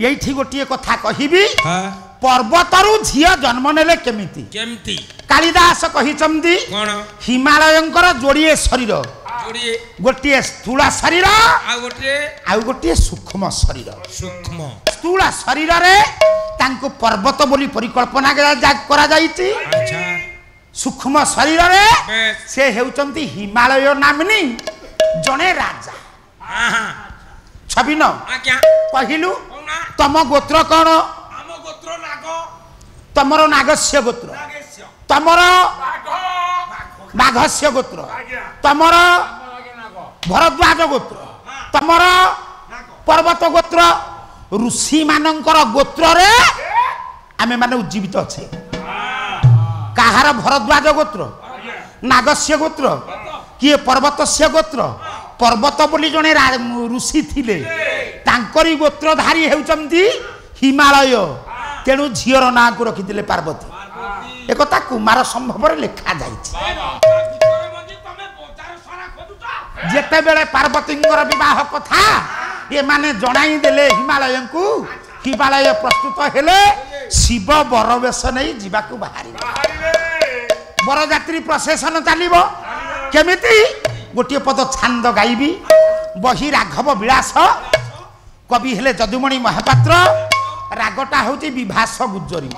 এইଠି গোটিଏ কথা কহিবি पर्वतरु झियो जन्म नेले केमिति केमिति कालिदास कहिचंदी कोन हिमालयंकर जोड़िए शरीर गोटिए स्थूल शरीर आ गोटिए सूक्ष्म शरीर सूक्ष्म स्थूल शरीर रे तांको पर्वत बोली परिकल्पना करा जाईची अच्छा सूक्ष्म शरीर रे से हेउचंती हिमालय नामनी जने राजा छबिन आज्ञा कहिलु तम गोत्र कोन तमर नागस्य गोत्र तमर बाघस्य गोत्र तमर भरद्वाज गोत्र तमर पर्वत गोत्र ऋषि मानंकर गोत्र रे आमे माने उज्जीवित अच्छे काहार भरद्वाज गोत्र नागस्य गोत्र किए पर्वतस्य गोत्र पर्वत बोली जने ऋषि थिले तांकरी गोत्रधारी हेउचंती हिमालय तेणु झीर ना को रखी पार्वती एक कुमार संभव लिखा जिते बेले पार्वती विवाह कथा ये माने जनाई देले हिमालय को हिमालय प्रस्तुत हेले शिव बरवेश नहीं जीवाकू बाहरी बरजात्री प्रसेसन चलिबो केमिति गोटे पद छांद गाइबी बही राघव विलास कवि हेले जदुमणि महापात्र रागटा होती विभास गुजरी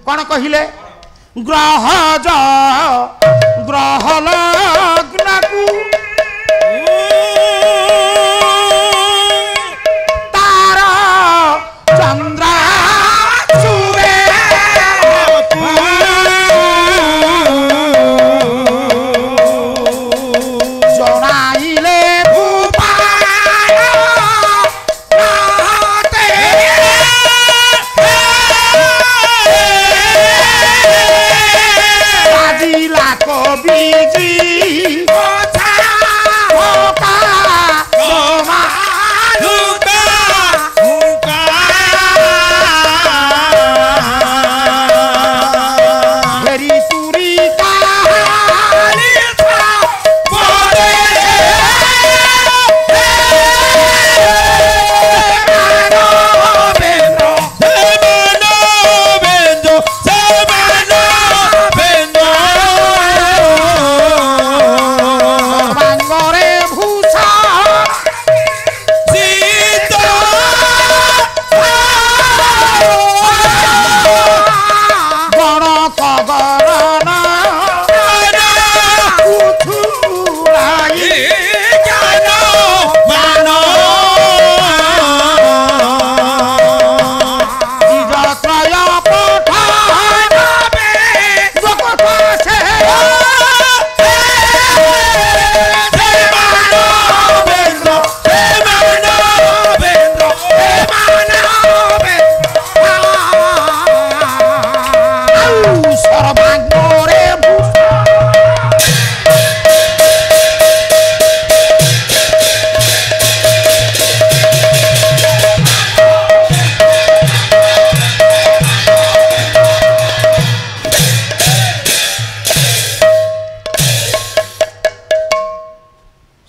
कौन कहिले ग्रह ग्रह लग्नकु तारा चंद्र सूर्य जनाइले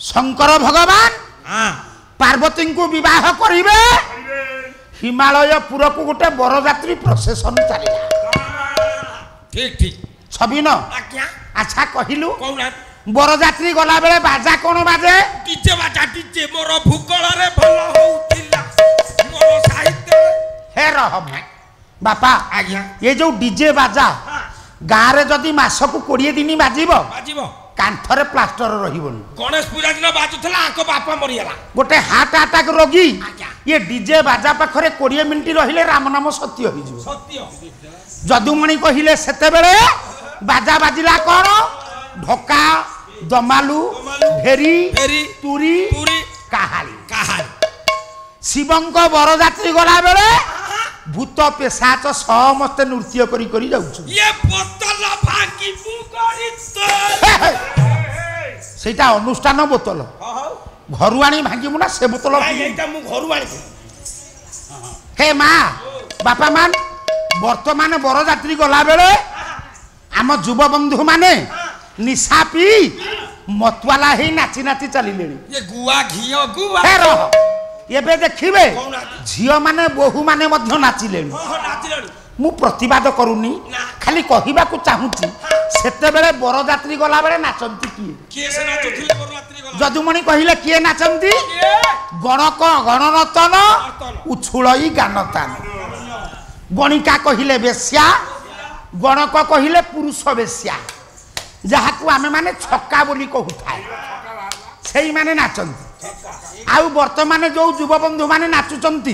शंकर भगवान पार्वती को विवाह करिवे हिमालय पुर को गोटे बरजात्री प्रोसेसन चलिला ठीक ठीक छबिन अच्छा कहिलु बरजात्री गला बेले बाजा कोन बाजे डीजे बाजा डीजे मोर भूगोल रे भलो होउतिला मोर साहित्य हे रह बापा आज्ञा ये जो डीजे बाजा गाँ रे जदी मास को 20 दिन बाजिबो कांथरे प्लास्टर रहिबोनी गणेश पूजा दिन बाजुथला आको बापा मरियला गोटे हार्ट अटैक रोगी ये डीजे बाजा पाखरे 20 मिनिट रहिले राम नाम सत्य होई जिवो सत्य जदुमणि कहिले सेते बेले बाजा बाजिला कोन ढोका दमालू भेरी तुरी काहाली काहाली शिवंक बरजात्री गला बेले भूत पेशाच समस्त नृत्य करी करी जाउछु ये बोतल भांगी मुगरित सेटा अनुष्ठान बोतल घरु आनी भांगी मुना से बोतल एटा मु घरु आनी हे मां बापा मान वर्तमान बरजात्री गला बेले आम युवा बंधु माने निशा पी मतवाला हे नाची नाची चलिले ये गुआ घियो गुआ हे रह एबे देखिबे कौनाती? झियो माने बोहू माने मध्य नाचिलेनी नाचिलଣି मु प्रतिवाद करूनी खाली कहबा को चाहूची सेते बेले बरजात्री गला बेले नाचंती किए किए से नाचुथिले बररात्रि गला जदुमणि कहिले किए नाचंती गणक गणनतन उछुळई गानतान गणिका कहिले बेश्या गणक कहिले पुरुष बेश्या जहाकू आमे माने छक्का बोली कहूथाय सेई माने नाचंती आउ वर्तमान जो युव बंधु माने नाचुचंती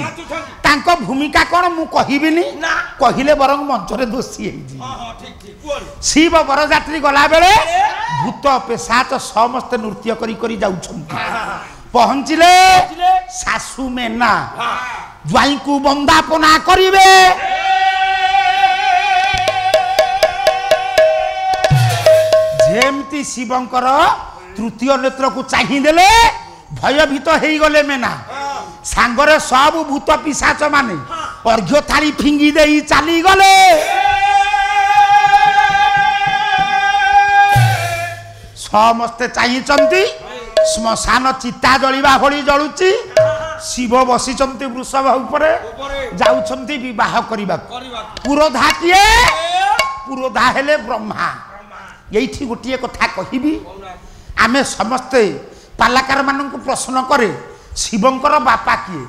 तांको भूमिका कोन मु कहिबिनी कहिले बरंग मंच रे दोषी हेजी शिव बरजात्री गला बेले भूत पेशाच समस्त नृत्य करी करी जाउछंती पहुंचिले सासु मेना ज्वाई को बंदापना करिवे जेमती शिवंकर तृतीय नेत्र को चाहि देले भयभीत हो गले मेना सांगरे सब भूत पिशाच माने अर्घ्य थाली फिंगी दे चली गले समस्ते चाहिए श्मशान चिता जलिबा भली जलुची शिव बसिचंती वृषभ उपरे जाउछंती विवाह करिबा पुरोधा किए पुरोधा हेले ब्रह्मा यही गोटे कथा कहिबी आमे समस्ते पालाकार मानन को प्रश्न करे शिवंकर बापा किए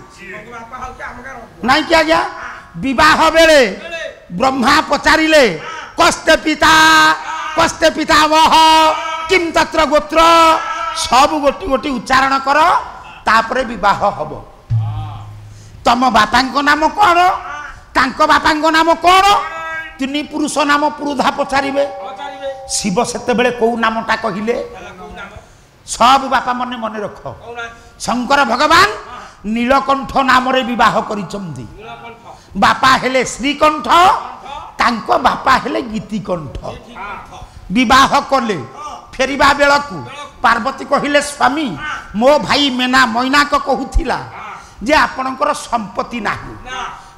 नहीं क्या गया विवाह बेले ब्रह्मा पचारिले कस्ते पिता वह किम तत्र गोत्र सब गोटी गोटी उच्चारण कर तापरे विवाह हब तम बापा नाम कौन तांको बापा नाम कौन तीन पुरुष नाम पुरुधा पचारिबे शिव सेते बेले को नामटा कहिले सब बापा मने मने रख शंकर भगवान नीलकंठ नाम रे विवाह करिचंदी बापा हेले श्रीकंठ तांको बापा हेले गीतिकंठ विवाह कले फेरिबा बेलकू पार्वती कहिले स्वामी मो भाई मेना मैनाक कहूथिला जे आपणकर संपत्ति नाही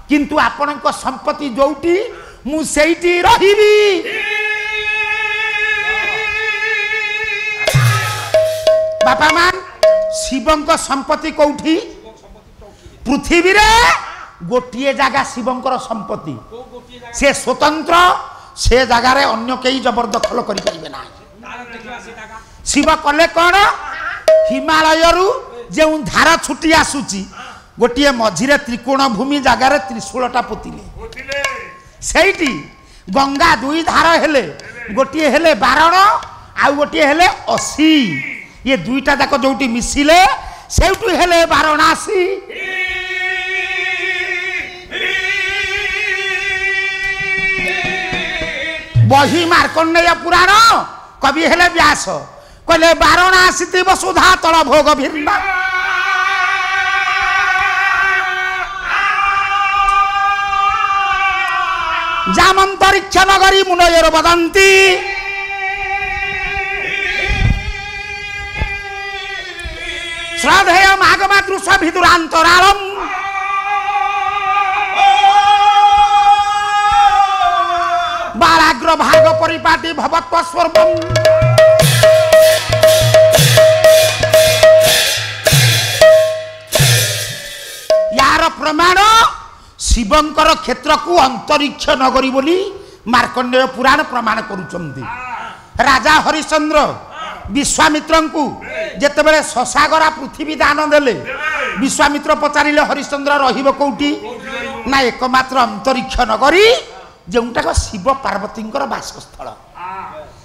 किंतु आपणक संपत्ति जोटी मु सेठी रहिबी बापा मान शिवंक संपत्ति कौठी पृथ्वी रे गोटिए जगह शिवंकर संपत्ति से स्वतंत्र से जगह रे अन्य कई जबरदखल करि परिबे ना शिव कले कौन हिमालय रु जे धारा छुटी आसुची गोटिए मझिरे त्रिकोण भूमि जगह त्रिशूलटा पोतिले सेठी गंगा दुई धार हेले गोटिए हेले बारण आउ गोटिए हेले 80 ये दुईटा जाक जोटी मिसिले सेउटु हेले वाराणसी बही मार्कंडेय पुराण कवि हेले व्यास कहले वाराणसी ती वसुधा तल भोग भिन्ना जामंतरिक्ष नगरी मुनयर वदंती श्रद्धेय माघमातृष भिदुरांतरालम बालाग्र भाग परिपाटी भवत्व स्वर्गम यार प्रमाण शिवंकर क्षेत्र को अंतरिक्ष नगरी बोली मार्कंडेय पुराण प्रमाण करुचंदी राजा हरिश्चंद्र विश्वामित्र को जेते बेले ससागरा पृथ्वी दान देले विश्वामित्र पचारिले हरिश्चंद्र रहिबो कोठी ना एकमात्र अंतरिक्ष नगरी जोंटा शिव पार्वती बासस्थल